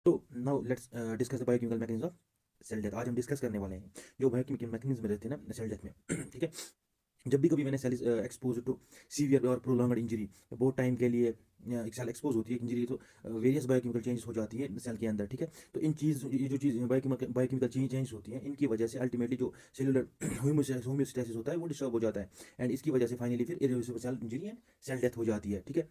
तो now let's discuss the biochemical mechanism of cell death. आज हम डिस्कस करने वाले हैं जो बायोकेमिकल मैकेनिज्म रहते हैं ना सेल डेथ में। ठीक है। जब भी कभी मैंने सेल एक्सपोज टू सीवियर और प्रोलॉन्ग्ड इंजरी, बहुत टाइम के लिए एक सेल एक्सपोज होती है इंजरी, तो वेरियस बायोकेमिकल चेंजेस हो जाती है सेल के अंदर। ठीक है। तो इन चीज़ ये जो चीज़ बायोकेमिकल चेंजेस होती हैं, इनकी वजह से अल्टीमेटली जो सेलुलर होम्योस्टैसिस होता है वो डिस्टर्ब हो जाता है, एंड इसकी वजह से फाइनली फिर irreversible cell injury and cell death हो जाती है। ठीक है।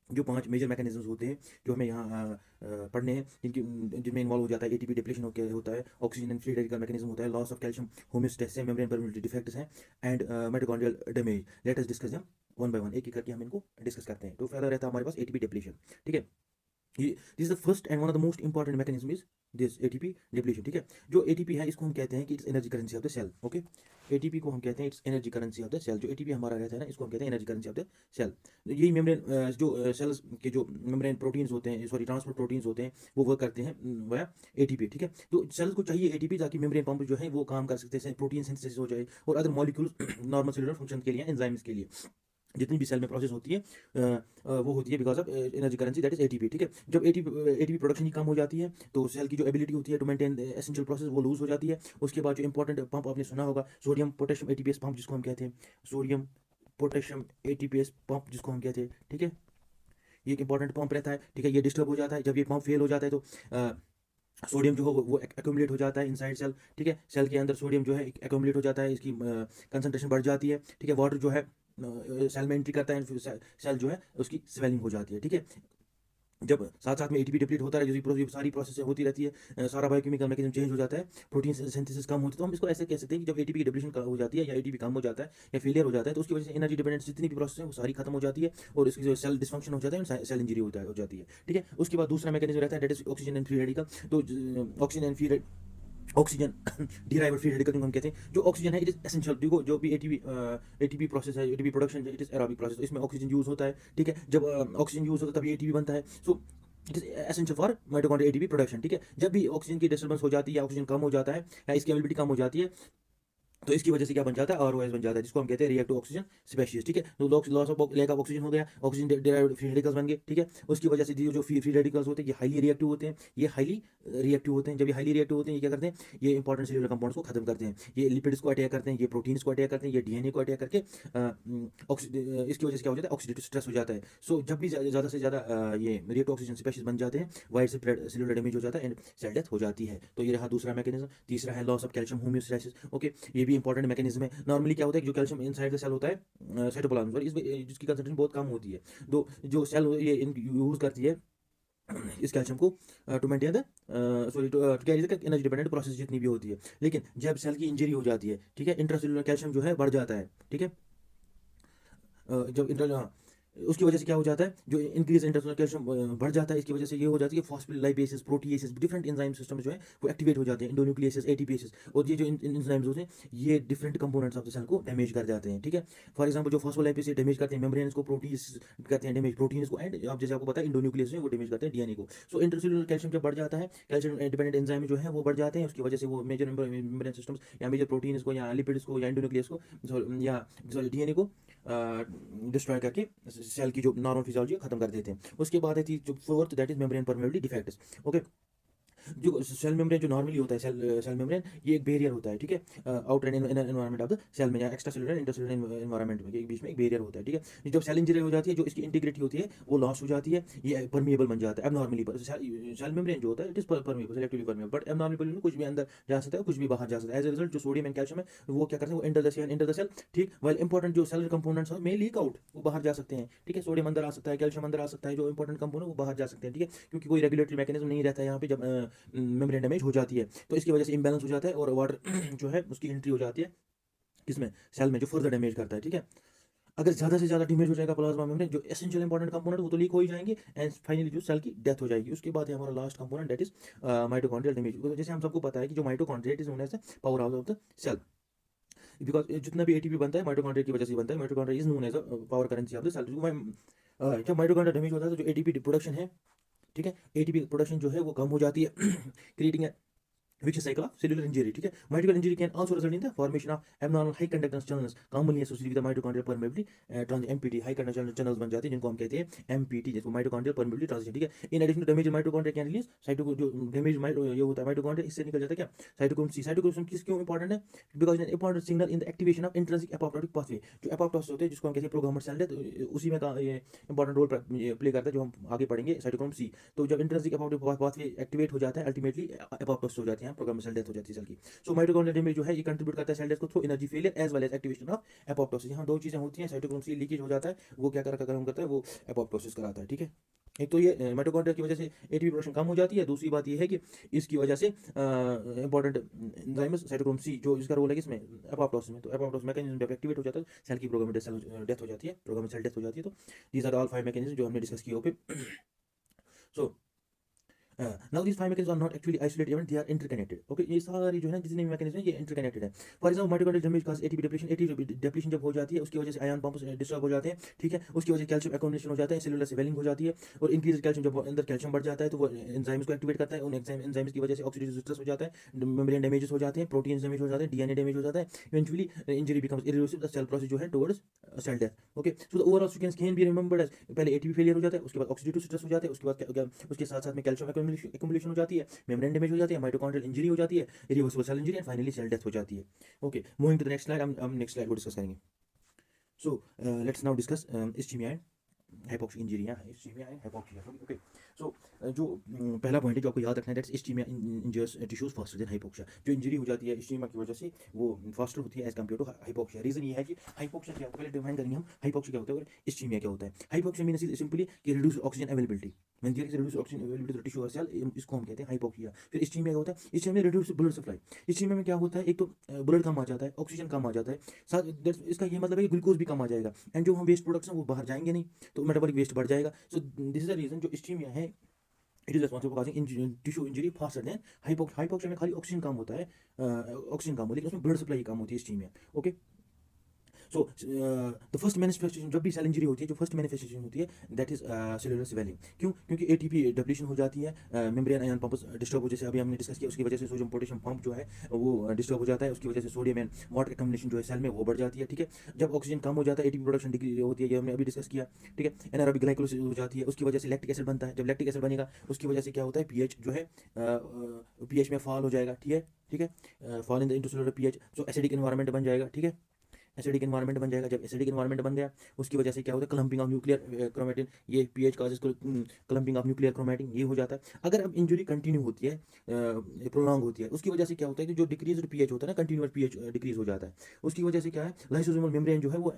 जो 5 मेजर मैकेनिज्म्स होते हैं जो हमें यहाँ पढ़ने हैं, जिनमें इन्वॉल्व हो जाता है एटीपी डिप्लेशन होता है, oxygen and free radical mechanism होता है, लॉस ऑफ कैल्शियम होम्योस्टैसिस है, मेम्ब्रेन परमेबिलिटी डिफेक्ट्स हैं, and mitochondrial damage. Late us discuss them one by one, एक एक करके हम इनको डिस्कस करते हैं। तो पहला रहता है हमारे पास एटीपी डिप्लेशन। ठीक है। This is the first and one of the most important mechanism is this ATP depletion. ठीक है। जो एटीपी है इसको हम कहते हैं कि it's energy currency of the cell. Okay. ATP को हम कहते हैं it's energy currency of the cell. जो एटीपी हमारा रहता है ना, इसको हम कहते हैं energy currency of the cell. यही मेम्ब्रेन जो सेल्स के जो मेम्ब्रेन प्रोटीन्स होते हैं, सॉरी ट्रांसपोर्ट प्रोटीन्स होते हैं, वो वर्क करते हैं वया एटीपी। ठीक है। तो सेल्स को चाहिए एटीपी ताकि मेम्ब्रेन पंप जो है वो काम कर सकते हैं, प्रोटीन सिंथेसिस हो जाए और other molecules normal cellular function के लिए, एंजाइम्स के लिए जितनी भी सेल में प्रोसेस होती है वो होती है because of energy currency that is ATP. ठीक है। जब एटीपी प्रोडक्शन ही कम हो जाती है तो सेल की जो एबिलिटी होती है टू मेंटेन एसेंशियल प्रोसेस वो लूज हो जाती है। उसके बाद जो इंपॉर्टेंट पंप आपने सुना होगा, सोडियम पोटेशियम एटीपीएस पंप जिसको हम कहते हैं, सोडियम पोटेशियम एटीपीएस पंप जिसको हम कहते हैं। ठीक है। ये एक इंपॉर्टेंट पंप रहता है। ठीक है। ये डिस्टर्ब हो जाता है जब ये पंप फेल हो जाता है, तो सोडियम जो हो वो एक्यूमुलेट हो जाता है इनसाइड सेल। ठीक है। सेल के अंदर सोडियम जो है एक्यूमुलेट हो जाता है, इसकी कंसंट्रेशन बढ़ जाती है। ठीक है। वाटर जो है सेल में एंट्री करता है, सेल जो है उसकी स्वेलिंग हो जाती है। ठीक है। जब साथ साथ में एटीपी डिप्लीट होता है, जो सारी प्रोसेस होती रहती है, सारा बायोकेमिकल मैकेनिज्म चेंज हो जाता है, प्रोटीन सिंथेसिस कम होती है, तो हम इसको ऐसे कह सकते हैं कि जब एटीपी की डिप्लीशन हो जाती है या एटीपी कम हो जाता है या फेलियर हो जाता है, तो उसकी वजह से एनर्जी डिपेंडेंट जितनी भी प्रोसेस है वो सारी खत्म हो जाती है और इसकी जो सेल डिस्फंक्शन हो जाता है, सेल इंजरी हो जाती है। ठीक है। उसके बाद दूसरा मैकेनिज्म रहता है that is oxygen and free radical. तो oxygen and free oxygen derived free radical जिनको हम कहते हैं, जो ऑक्सीजन है इट इज एसेंशियल। देखो जो भी एटीपी प्रोसेस है, ATP production it is aerobic process, इसमें ऑक्सीजन यूज होता है। ठीक है। जब ऑक्सीजन यूज होता है तभी एटीपी बनता है। So it is essential for mitochondrial ATP production. ठीक है। जब भी ऑक्सीजन की डिस्टर्बेंस हो जाती है या ऑक्सीजन कम हो जाता है या इसकी एबिलिटी कम हो जाती है, तो इसकी वजह से क्या बन जाता है, आरओएस बन जाता है, जिसको हम कहते हैं रिएक्टिव ऑक्सीजन स्पेशीज। ठीक है। तो loss of lack of oxygen हो गया, ऑक्सीजन डिराइव्ड फ्री रेडिकल्स बन गए। ठीक है। उसकी वजह से जो फ्री रेडिकल्स होते हैं ये हाईली रिएक्टिव होते हैं, ये हाईली रिएक्टिव होते हैं। जब ये हाईली रिएक्टिव होते हैं ये क्या करते हैं, ये इंपॉर्टेंट सेलुलर कंपाउंड्स को खत्म करते हैं, ये लिपिड्स को अटैक करते हैं, ये प्रोटीन्स को अटैक करते हैं, ये डीएनए को अटैक करके इसकी वजह से क्या हो जाता है, ऑक्सीडेटिव स्ट्रेस हो जाता है। सो जब भी ज़्यादा से ज़्यादा ये रिएक्टिव ऑक्सीजन स्पेशीज बन जाते हैं, वाइड स्प्रेड सेलुलर डैमेज हो जाता है एंड सेल डेथ हो जाती है। तो ये रहा दूसरा मैकेनिज्म। तीसरा है loss of calcium homeostasis. Okay. ये भी इंपॉर्टेंट मैकेनिज्म है। नॉर्मली क्या होता है कि जो कैल्शियम इनसाइड द सेल होता है साइटोप्लाज्म, और इसमें जिसकी कंसंट्रेशन बहुत कम होती है, तो जो सेल ये यूज करती है इस कैल्शियम को to maintain the sorry to carry the energy dependent process जितनी भी होती है। लेकिन जब सेल की इंजरी हो जाती है, ठीक है, इंट्रासेलुलर कैल्शियम जो है बढ़ जाता है। ठीक है। जब इंटर उसकी वजह से क्या हो जाता है, जो इंक्रीज इंटरनल कैल्शियम बढ़ जाता है, इसकी वजह से ये हो जाती है कि फॉस्फोलाइपेसेस, प्रोटीएसेस, डिफरेंट एंजाइम सिस्टम जो है वो एक्टिवेट हो जाते हैं, इंडोन्यूक्लियसेस, एटीपीएसेस, और ये जो एंजाइम्स होते हैं ये different components of the cell को डैमेज कर जाते हैं। ठीक है। फॉर एग्जांपल जो फॉस्फोलाइपेसेस डैमेज करते हैं मेम्ब्रेन्स को, प्रोटीन्स करते हैं डैमेज प्रोटीन्स को, एंड आप जैसे आपको पता है इंडोन्यूक्लियस वो डैमेज करते हैं डीएनए को। सो इंटरसेलुलर कैल्शियम जब बढ़ जाता है, कैल्शियम डिपेंडेंट एंजाइम जो है वो बढ़ जाते हैं, उसकी वजह से वो मेजर मेम्ब्रेन सिस्टम्स या मेजर प्रोटीन्स को या लिपिड्स को या इंडोन्यूक्लियस को या डीएनए को डिस्ट्रॉय करके सेल की जो नॉर्मल फिजियोलॉजी खत्म कर देते हैं। उसके बाद है जो fourth that is membrane permeability defects. Okay. जो सेल मेम्ब्रेन जो नॉर्मली होता है, सेल मेम्ब्रेन ये एक बैरियर होता है। ठीक है। Outer environment of the cell में या एक्स्ट्रा सेलुलर इंटरसेलुलर एनवायरनमेंट में के बीच में एक बैरियर होता है। ठीक है। जब सेल इंजरी हो जाती है जो इसकी इंटीग्रिटी होती है वो लॉस हो जाती है, ये परमिएबल बन जाता है। एबनॉर्मली सेल मेम्ब्रेन जो होता है it is permeable, selectively permeable, but abnormally में कुछ भी अंदर जा सकता है, कुछ भी बाहर जा सकता है। एज ए रिजल्ट जो सोडियम एंड कैल्शियम है वो क्या करते हैं, वो इंटर द सेल। ठीक। वाइल इंपॉर्टेंट जो सेल कंपोनेंट्स है मे लीक आउट, वो बाहर जा सकते हैं। ठीक है। सोडियम अंदर आ सकता है, कैल्शियम अंदर आ सकता है, जो इंपॉर्टेंट कंपोनेंट वो बाहर जा सकते हैं। ठीक है। क्योंकि कोई रेगुलेटरी मैकेनिज्म नहीं रहता है यहाँ पे जब मेम्ब्रेन डैमेज हो जाती है, तो इसकी वजह से इंबैलेंस हो जाता है और वाटर जो है उसकी एंट्री हो जाती है किसमें, सेल में, जो फर्दर डैमेज करता है। ठीक है। अगर ज़्यादा से ज़्यादा डैमेज हो जाएगा प्लाज्मा मेम्ब्रेन, जो एसेंशियल इंपॉर्टेंट कंपोनेंट वो तो लीक हो ही जाएंगे, एंड फाइनली जो सेल की डेथ हो जाएगी। उसके बाद है हमारा last component that is mitochondrial damage. जैसे हम सबको पता है कि जो mitochondria is known as power house of the cell, because जितना भी एटीपी बनता है माइटोकॉन्ड्रिया की वजह से बनता है। Mitochondria is known as power currency of the cell. जब माइटोकॉन्ड्रिया डैमेज होता है तो जो एटीपी प्रोडक्शन है, ठीक है, एटीपी प्रोडक्शन जो है वो कम हो जाती है creating which is cycle of cellular injury. ठीक है, mitochondrial injury can also result in the formation of abnormal high conductance channels commonly associated with the mitochondrial permeability MPT, high conductance channels बन जाते हैं जिनको हम कहते हैं MPT, जिसको mitochondrial permeability transition. ठीक है, in addition to damage mitochondria can release साइटो जो डैमेज ये होता है माइटोकॉन्ड्रिया, इससे निकल जाता है क्या साइटोक्रोम सी. साइटोक्रोम किस क्यों इंपॉर्टेंट है? Because it important signal in the activation of intrinsic apoptotic pathway. जो एपोप्टोसिस होते हैं जिसको हम कहते हैं प्रोग्रामर सेल डेथ, उसी में का ये इंपॉर्टेंट रोल प्ले करता है जो हम आगे पढ़ेंगे साइटोक्रोम सी. तो जब इंट्रिंसिक एपोप्टोटिक पाथवे एक्टिवेट हो जाता है अल्टीमेटली एपोप्टोसिस हो जाती है, प्रोग्रामर सेल डेथ हो जाती है सेल की. सो माइटोकॉन्ड्रियल डैमेज जो है ये कंट्रीब्यूट करता है सेल डेथ को through energy failure as well as activation of apoptosis. यहाँ दो चीजें होती हैं, साइटोक्रोम सी लीकेज हो जाता है, वो क्या करता है, वो एपोप्टोसिस कराता है. ठीक है, एक तो ये माइटोकॉन्ड्रिया की वजह से एटीपी प्रोडक्शन कम हो जाती है, दूसरी बात ये है कि इसकी वजह से इंपॉर्टेंट एंजाइम्स साइटोक्रोम सी जो इसका रोल है किसमें एपोप्टोसिस में, तो एपोप्टोसिस मैकेनिज्म जब एक्टिवेट हो जाता है सेल की प्रोग्रामेड सेल डेथ हो जाती है, प्रोग्रामेड सेल डेथ हो जाती है. तो दीज आर ऑल 5 मैकेनिज्म जो हमने डिस्कस किए पे. सो now these 5 mechanisms are not actually isolated event, they are interconnected. Okay, ये सारी जो है ना जितने भी मैकेनिज्म है ये इंटरकनेक्टेड है. For example mitochondrial damage cause ATP depletion. ATP depletion जब हो जाती है उसकी वजह से आयन पंप्स डिस्टर्ब हो जाते हैं. ठीक है, उसकी वजह से कैल्शियम एक्युमुलेशन हो जाता है, सेलुलर स्वेलिंग हो जाती है और इंक्रीज कैल्शियम, जब अंदर कैल्शियम बढ़ जाता है तो वो एंजाइम्स को एक्टिवेट करता है. उन एंजाइम्स की वजह से ऑक्सीडेटिव स्ट्रेस हो जाता है, मेम्ब्रेन डैमेजेस हो जाते हैं, प्रोटीन्स डैमेज हो जाते हैं, डीएनए डैमेज हो जाता है. Eventually injury becomes irreversible, cell process जो है towards cell death. Okay, so the overall sequence can be remembered as पहले एटीपी फेलियर हो जाता है, उसके बाद ऑक्सीडेटिव स्ट्रेस हो जाता है, उसके बाद उसके साथ साथ में कैल्शियम एक्युमुलेशन हो जाती है, मेम्ब्रेन डैमेज हो जाती है, माइटोकॉन्ड्रियल इंजरी हो जाती है, irreversible cell injury and finally cell death हो जाती है. Okay, moving to the next slide, हम नेक्स्ट स्लाइड को डिस्कस करेंगे. So let's now discuss ischemia and hypoxic injury. Ischemia and hypoxia. Okay, so जो पहला पॉइंट है जो आपको याद रखना है, that's ischemia injures tissues faster than hypoxia. जो इंजरी हो जाती है इस्चीमिया की वजह से वो फास्टर होती है as compare to hypoxia. Reason ये है कि हाइपोक्सिया क्या होता है, पहले डिफाइन करेंगे हम हाइपोक्सिया क्या होता है और इस्चीमिया क्या होता है. हाइपोक्सिया मीन्स सिंपली कि reduce oxygen availability, when there is reduced oxygen availability to the tissue or cell, इसको हम कहते हैं हाइपोक्सिया. फिर इस्चीमिया क्या होता है, इस्चीमिया में रिड्यूस ब्लड सप्लाई. इस्चीमिया में क्या होता है, एक तो ब्लड कम आ जाता है, ऑक्सीजन कम आ जाता है, साथ इसका ये मतलब है कि ग्लूकोज भी कम आ जाएगा एंड जो हम वेस्ट प्रोडक्ट्स हैं वो बाहर जाएंगे नहीं, तो मेटाबॉलिक वेस्ट बढ़ जाएगा. So this is the reason जो इस्चीमिया है it is responsible for causing tissue injury faster than hypoxia में खाली ऑक्सीजन कम होता है, ऑक्सीजन कम होता है लेकिन उसमें ब्लड सप्लाई कम होती है ischaemia. Okay, so the first manifestation जब भी सेल इंजरी होती है, जो फर्स्ट मैनिफेस्टेशन होती है दैट इज सेलुलर स्वेलिंग. क्यों? क्योंकि एटीपी डिप्लीशन हो जाती है, मेम्ब्रेन आयन पंप्स डिस्टर्ब हो, जैसे अभी हमने डिस्कस किया, उसकी वजह से सोडियम पोटेशियम पंप जो है वो डिस्टर्ब हो जाता है, उसकी वजह से सोडियम एंड वाटर एक्युमुलेशन जो है सेल में वो बढ़ जाती है. ठीक है, जब ऑक्सीजन कम हो जाता है एटीपी प्रोडक्शन डिक्रीज होती है, ये हमने अभी डिस्कस किया. ठीक है, एनारोबिक ग्लाइकोलाइसिस हो जाती है, उसकी वजह से लैक्टिक एसिड बनता है. जब लैक्टिक एसिड बनेगा उसकी वजह से क्या होता है, पीएच जो है पीएच में फॉल हो जाएगा. ठीक है, fall in the intercellular pH, so acidic environment बन जाएगा. ठीक है, एसिडिक एनवायरनमेंट बन जाएगा. जब एसिडिक एनवायरनमेंट बन गया उसकी वजह से क्या होता है, क्लम्पिंग ऑफ न्यूक्लियर क्रोमेटिन, ये pH causes clumping of nuclear chromatin, ये हो जाता है. अगर अब इंजरी कंटिन्यू होती है, प्रोलॉन्ग होती है, उसकी वजह से क्या होता है कि जो डिक्रीज पीएच होता है ना, कंटिन्यूअस पीएच डिक्रीज हो जाता है. उसकी वजह से क्या है, लाइसोसोमल मेम्ब्रेन जो है वो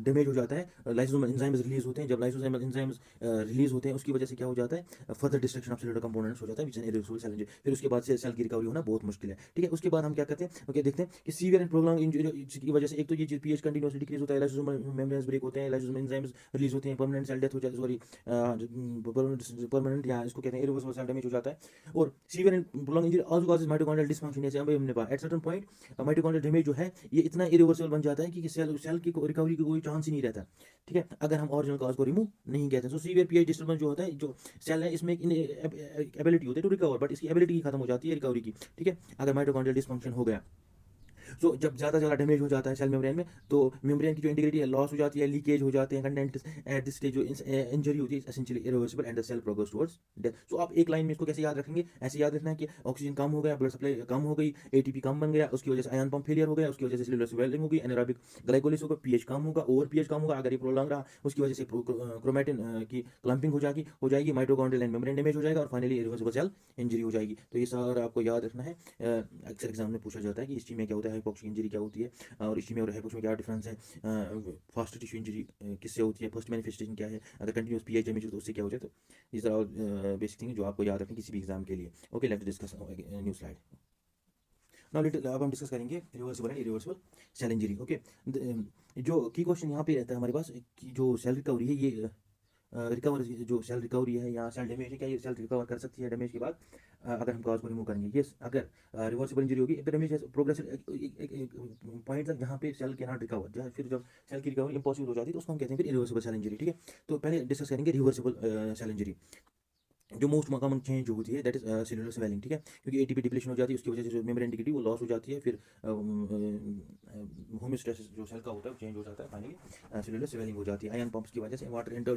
डैमेज हो जाता है, लाइसोसोमल एंजाइम्स रिलीज होते हैं. जब लाइसोसोमल एंजाइम्स रिलीज होते हैं उसकी वजह से क्या हो जाता है, further destruction of cellular components हो जाता है, इरिवर्सिबल सेल इंजरी. फिर उसके बाद से सेल की रिकवरी होना बहुत मुश्किल है. ठीक है, उसके बाद हम क्या करते हैं, ओके, देखते हैं कि सीवियर एंड प्रोलॉन्ग इंजरी की वजह से एक तो ये पीएच कंटिन्यूअसली डिक्रीज होता है, लाइसोसोमल मेम्ब्रेन्स ब्रेक होते हैं, लाइसोसोमल एंजाइम्स रिलीज होते हैं, परमानेंट सेल डेथ हो जाती है, सॉरी परमानेंट या इसको कहते हैं इरिवर्सिबल सेल डैमेज हो जाता है. और severe and prolong injury also causes mitochondrial dysfunction. जैसे अभी हमने बात at certain point mitochondrial damage जो है ये इतना इरिवर्सिबल बन जाता है कि सेल की रिकवरी की कोई चांस ही नहीं रहता. ठीक है, अगर हम ओरिजिनल कॉज को रिमूव नहीं कहते. सो सीवियर पीएच डिस्टर्बेंस जो होता है, जो सेल है इसमें एबिलिटी होती है टू रिकवर, बट इसकी एबिलिटी खत्म हो जाती है रिकवरी की. ठीक है, अगर माइटोकॉन्ड्रियल डिसफंक्शन हो गया, सो जब ज़्यादा डैमेज हो जाता है सेल मेम्ब्रेन में, तो मेम्ब्रेन की जो इंटीग्रिटी है लॉस हो जाती है, लीकेज हो जाते हैं कंटेंट एट दिस स्टेज. जो इंजरी होती है essentially irreversible and the cell progress towards death. So आप एक लाइन में इसको कैसे याद रखेंगे, ऐसे याद रखना है कि ऑक्सीजन कम हो गया, ब्लड सप्लाई कम हो गई, एटीपी कम बन गया, उसकी वजह से आयन पंप फेलियर हो गया, उसकी वजह से सेलुलर स्वेलिंग होगी, एनारोबिक ग्लाइकोलिसिस होगा, पीएच कम होगा, ओवर पीएच कम होगा. अगर ये प्रोलॉन्ग रहा उसकी वजह से क्रोमेटिन की क्लम्पिंग हो जाएगी, माइटोकॉन्ड्रियल एंड मेम्ब्रेन डैमेज हो जाएगा और फाइनली इरिवर्सिबल सेल इंजरी हो जाएगी. तो ये सारा आपको याद रखना है. अक्सर एग्जाम में पूछा जाता है कि इस्चीमिया क्या होता है, हाइपोक्सिक इंजरी क्या होती है और इस्चीमिया और हाइपोक्सिया में क्या डिफरेंस है, फास्ट टिश्यू इंजरी किससे होती है, फर्स्ट मैनिफेस्टेशन क्या है, अगर कंटिन्यूस पीएच डैमेज हो तो उससे क्या हो जाए. तो these are all basic thing जो आपको याद रखनी किसी भी एग्जाम के लिए. Okay, let's discuss new slide. Now अब हम डिस्कस करेंगे reversible and irreversible cell injury. Okay, जो की क्वेश्चन यहाँ पे रहता है हमारे पास कि जो सेल रिकवरी है, ये रिकवर जो सेल रिकवरी है या सेल डैमेज है, क्या ये सेल रिकवर कर सकती है डैमेज के बाद अगर हम कॉज को रिमूव करेंगे. यस, अगर रिवर्सिबल इंजरी होगी, एक डैमेज प्रोग्रेस पॉइंट तक जहाँ पे सेल के नॉट रिकवर, फिर जब सेल की रिकवरी इम्पॉसिबल हो जाती है तो उसको हम कहते हैं फिर इरिवर्सिबल सेल इंजरी. ठीक है, तो पहले डिस्कस करेंगे रिवर्सिबल सेल इंजरी. जो मोस्ट कॉमन चेंज जो होती है दैट इज सेलुलर स्वेलिंग, ठीक है, क्योंकि एटीपी डिप्लेशन हो जाती है, उसकी वजह से जो मेम्ब्रेन इंटीग्रिटी वो लॉस हो जाती है, फिर होम्योस्टेसिस जो सेल का होता है वो चेंज हो जाता है, फाइनली सेलुलर स्वेलिंग हो जाती है। आयन पंप्स की वजह से water enter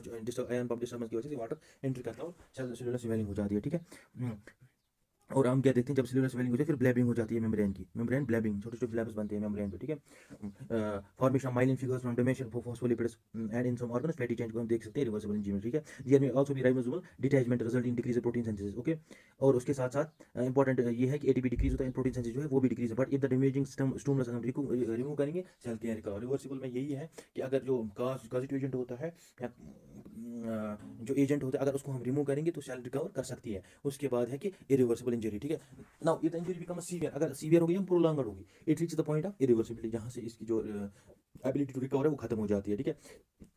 ion pump disturbance की वजह से वाटर एंट्री करता है और सेलुलर स्वेलिंग हो जाती है, ठीक है। और हम क्या देखते हैं, जब सेलुलर स्वेलिंग हो जाए फिर ब्लैबिंग हो जाती है मेम्ब्रेन की, मेम्ब्रेन ब्लैबिंग, छोटे छोटे ब्लैब्स बनते हैं मेम्ब्रेन पे, ठीक है। Formation of myelin figures from damaged phospholipids and in some organs fatty change को हम देख सकते हैं रिवर्सिबल इंजीनियर, ठीक है। देयर में also be ribosomal detachment result in decrease protein synthesis, okay. और उसके साथ साथ इंपॉर्टेंट ये है कि एटीपी डिक्रीज होता है, प्रोटीन सिंथेसिस जो है वो भी डिक्रीज है, but if the damaging stimulus हम रिमूव करेंगे सेल कैन रिकवर। रिवर्सिबल में यही है कि अगर जो कॉजिटिव एजेंट होता है या जो एजेंट होता है अगर उसको हम रिमूव करेंगे तो सेल रिकवर कर सकती है। उसके बाद है कि इरिवर्सिबल इंजरी, ठीक है। Now if the injury become severe, अगर सीवियर हो गई हम प्रोलॉन्गड होगी, it reach the point of irreversibility, जहां से इसकी जो एबिलिटी टू रिकवर है वो खत्म हो जाती है, ठीक है।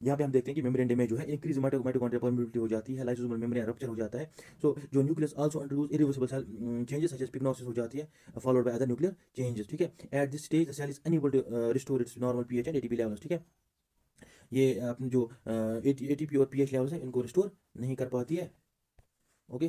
यहाँ पे हम देखते हैं कि मेम्ब्रेन डैमेज जो है, इंक्रीज माइटोकॉन्ड्रियल परमेबिलिटी हो जाती है, लाइसोसोमल मेम्ब्रेन रप्चर हो जाता है। सो जो nucleus also undergoes irreversible cell changes such as pyknosis हो जाती है, followed by other nuclear changes, ठीक है। At this stage the cell is unable to restore its normal pH and ATP levels, ठीक है। ये अपने जो एटीपी और पीएच लेवल्स है इनको रिस्टोर नहीं कर पाती है, ओके,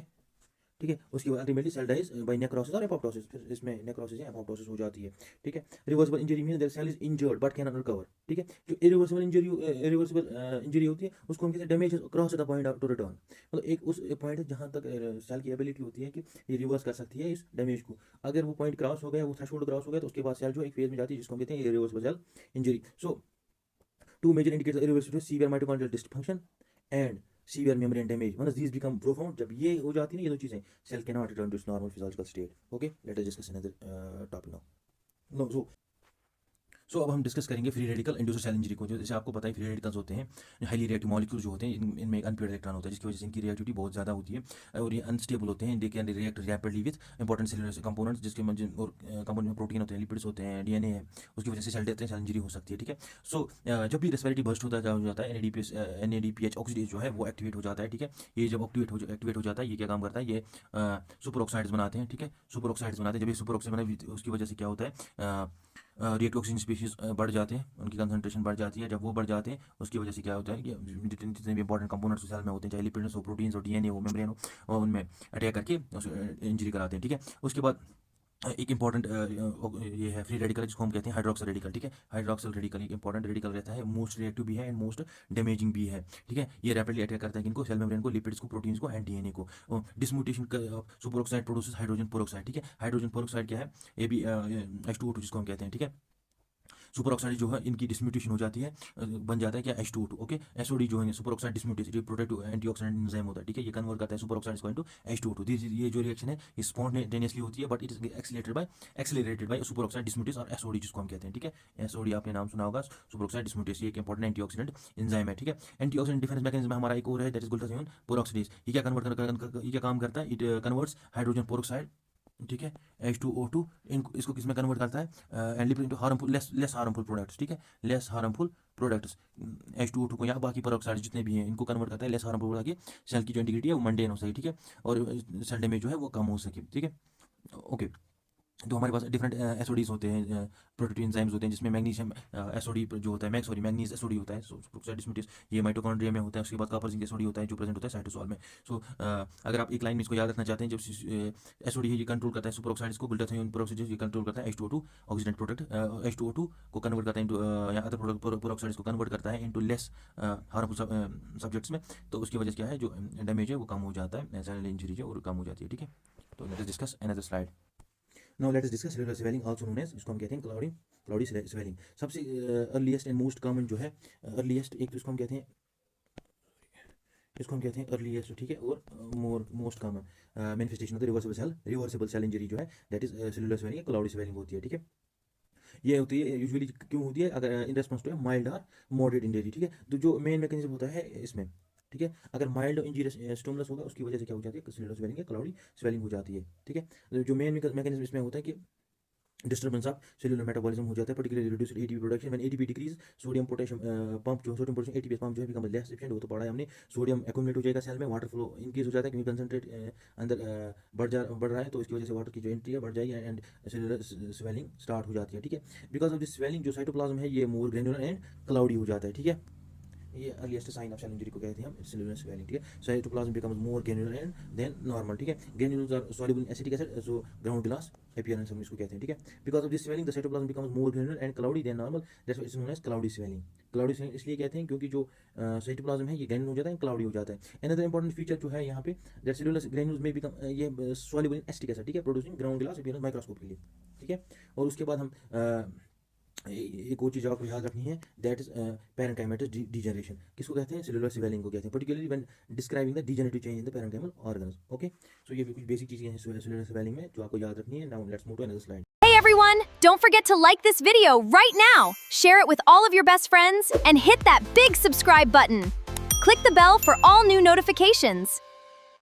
ठीक है। उसके बाद ultimately cell dies by necrosis और एपोप्टोसिस, फिर इसमें नेक्रोसिस या एपोप्टोसिस हो जाती है, ठीक है। Reversible injury means that cell is injured but can not recover, ठीक है। जो इरिवर्सिबल इंजरी होती है उसको हम कहते हैं damage cross the point two return, मतलब एक उस पॉइंट है जहां तक सेल की एबिलिटी होती है कि ये रिवर्स कर सकती है इस डैमेज को। अगर वो पॉइंट क्रॉस हो गया, वो थ्रेशोल्ड क्रॉस हो गया, तो उसके बाद सेल जो एक फेज में जाती है जिसको हम कहते हैं irreversible cell injury. So two major indicators of irreversibility, severe mitochondrial dysfunction and severe membrane damage. Once these become profound, जब ये हो जाती है ना ये दो चीजें, cell cannot return to its normal physiological state. Okay, let us discuss another topic now. No, अब हम डिस्कस करेंगे free radical induced cell injury को। जो जैसे आपको पता है फ्री रेडिकल्स होते हैं हाईली रिएक्टिव मॉलिक्यूल जो होते हैं, इनमें एक अनपेयर्ड इलेक्ट्रॉन होता है जिसकी वजह से इनकी रिएक्टिविटी बहुत ज़्यादा होती है और ये अनस्टेबल होते हैं, they can react rapidly with important cellular components, जिसके और कंपोनेंट में प्रोटीन होते हैं, लिपिड्स होते हैं, डीएनए है, उसकी वजह से सेल डेथ सेल इंजरी हो सकती है, ठीक है। सो जब भी रेस्पिरेटरी बर्स्ट होता हो जाता है, एनएडीपीएच ऑक्सीडेज जो है वो एक्टिवेट हो जाता है, ठीक है। ये जब एक्टिवेट हो जाता है, ये क्या काम करता है, ये सुपर ऑक्साइड्स बनाते हैं, ठीक है। सुपर ऑक्साइड्स बनाते हैं, जब ये सुपर ऑक्साइड बनाए उसकी वजह से क्या होता है, रिएक्टिव ऑक्सीजन स्पीशीज बढ़ जाते हैं, उनकी कंसंट्रेशन बढ़ जाती है। जब वो बढ़ जाते हैं उसकी वजह से क्या होता है कि जितने भी इंपॉर्टेंट कंपोनेंट्स सेल में होते हैं, चाहे लिपिड्स हो, प्रोटीन्स हो, डीएनए हो, मेम्ब्रेन हो, और उनमें अटैक करके इंजरी कराते हैं, ठीक है। उसके बाद एक इंपॉर्टेंट ये है फ्री रेडिकल जिसको हम कहते हैं हाइड्रोक्सल रेडिकल, ठीक है। हाइड्रोक्सल रेडिकल एक इंपॉर्टेंट रेडिकल रहता है, मोस्ट रिएक्टिव भी है एंड मोस्ट डैमेजिंग भी है, ठीक है। ये रैपिडली अटैक करता है किनको, सेल मेम्ब्रेन को, लिपिड्स को, प्रोटीन्स को एंड डीएनए को। Dismutation superoxide produces hydrogen peroxide, ठीक है। हाइड्रोजन पेरोक्साइड क्या है, ये भी H2O2 जिसको हम कहते हैं, ठीक है। सुपर ऑक्साइड जो है इनकी डिसम्यूटेशन हो जाती है, बन जाता है क्या, H2O2, ओके। एसओडी जो है superoxide dismutation, protective antioxidant enzyme होता है, ठीक है। ये कन्वर्ट करता है सुपर ऑक्साइड को इनटू H2O2। ये जो रिएक्शन है ये स्पॉन्टेनियसली होती है, but it is accelerated by superoxide dismutase और एसओडी जिसको हम कहते हैं, ठीक है। एसओडी आपने नाम सुना होगा, सुपर ऑक्साइड डिसम्यूटेस, ये एक इंपॉर्टेंट एंटीऑक्सीडेंट एंजाइम है, ठीक है। एंटीऑक्सीडेंट डिफेंस मैकेनिज्म हमारा एक और है दैट इज ग्लूटाथियोन पेरोक्सीडेज। ये क्या ये क्या काम करता है, इट कन्वर्ट्स हाइड्रोजन पेरोक्साइड, ठीक है, H2O2, इसको किस में कन्वर्ट करता है, and lipid into harmful less harmful products, ठीक है, लेस हार्मफुल प्रोडक्ट्स। H2O2 को या बाकी पेरोक्साइड जितने भी हैं इनको कन्वर्ट करता है लेस हार्मफुल, ताकि सेल की जो इंटीग्रिटी है वो मेंटेन हो सके, ठीक है, और सेल डैमेज जो है वो कम हो सके, ठीक है, ओके। तो हमारे पास डिफरेंट एसओडीज होते हैं, प्रोटीन एंजाइम्स होते हैं, जिसमें मैग्नीशियम एसओडी जो होता है, मैग्नीज एसओडी होता है, पेरोक्साइड डिसम्यूटेस, ये माइटोकॉन्ड्रिया में होता है। उसके बाद कॉपर जिंक एसओडी होता है जो प्रेजेंट होता है साइटोसोल में। सो अगर आप एक लाइन में इसको याद रखना चाहते हैं, जब एसओडी है ये कंट्रोल करता है सुपर ऑक्साइड्स को, ग्लूटाथियोन पेरोक्साइड ये कंट्रोल करता है H2O2 ऑक्सीडेंट प्रोडक्ट, H2O2 को कन्वर्ट करता है इंटू या अदर प्रोडक्ट पेरोक्साइड्स को कन्वर्ट करता है इंटू लेस हार्मफुल सब्जेक्ट्स में। तो उसकी वजह से क्या है, जो डैमेज है वो कम हो जाता है, सेल इंजरी जो और कम हो जाती है, ठीक है। तो let's discuss another slide. Now let us discuss cellular swelling also known as, इसको हम कहते हैं क्लाउडी स्वेलिंग। सबसे अर्लीस्ट एंड मोस्ट कॉमन जो है, अर्लीस्ट एक तो इसको हम कहते हैं अर्लीस्ट, ठीक है, और most common manifestation of the reversible cell injury जो है that is cellular swelling, cloudy swelling होती है, ठीक है। ये होती है यूजुअली क्यों होती है, अगर इन रेस्पॉन्स टू माइल्ड और मॉडरेट इंजरी, ठीक है। तो जो मेन मैकेनिज्म होता है इसमें, ठीक है, अगर माइल्ड इंजरी स्टिमुलस होगा उसकी वजह से क्या हो जाती है, सेलुलर स्वेलिंग या क्लाउडी स्वेलिंग हो जाती है, ठीक है। तो जो मेन मैकेनिज्म इसमें होता है कि डिस्टर्बेंस ऑफ सेलुलर मेटाबॉलिज्म हो जाता है, particularly reduce ATP production when ATP decrease, sodium potassium pump जो सोडियम पोटेशियम एटीपी पंप जो है बिकम लेस एफिशिएंट, वो तो पढ़ा है हमने। सोडियम एक्यूमुलेट हो जाएगा सेल में, वाटर फ्लो इंक्रीज हो जाता है क्योंकि कंसंट्रेट अंदर बढ़ रहा है, तो इसकी वजह से वाटर की जो एंट्री है बढ़ जाएगी एंड सेलुलर स्वेलिंग स्टार्ट हो जाती है, ठीक है। बिकॉज ऑफ दिस स्वेलिंग जो साइटोप्लाज्म है ये मोर ग्रेनुलर एंड क्लाउडी हो जाता है, ठीक है। ये earliest sign of cell injury को कहते हैं हम सेलुलर स्वेलिंग, ठीक है। Cytoplasm becomes more granular and than normal, ठीक है। Granules are soluble in acetic acid, so ground glass appearance हम इसको कहते हैं, ठीक है। Because of this swelling the cytoplasm becomes more granular and cloudy than normal, that's why it's known as cloudy swelling. Cloudy swelling इसलिए कहते हैं क्योंकि जो साइटोप्लाज्म है ये ग्रेन्युलर हो जाता है, क्लाउडी हो जाता है। अनदर इंपॉर्टेंट फीचर जो है यहाँ पे दैट सेलुलर ग्रेन्युल्स में बिकम ये सॉल्युबल इन एसिटिक एसिड, ठीक है, producing ground glass appearance microscope के लिए, ठीक है। और उसके बाद हम एक और चीज़ आपको याद रखनी है, दैट इज पैरेंकाइमेटस डीजनरेशन। किसको कहते हैं? सेलुलर स्वेलिंग को कहते हैं, particularly when describing the degenerative change in the parenchymal organs. Okay, so ये भी कुछ बेसिक चीज़ें हैं सेलुलर स्वेलिंग में जो आपको याद रखनी है। Now let's move to another slide. Hey everyone, don't forget to like this video right now, share it with all of your best friends, and hit that big subscribe button. Click the bell for all new notifications.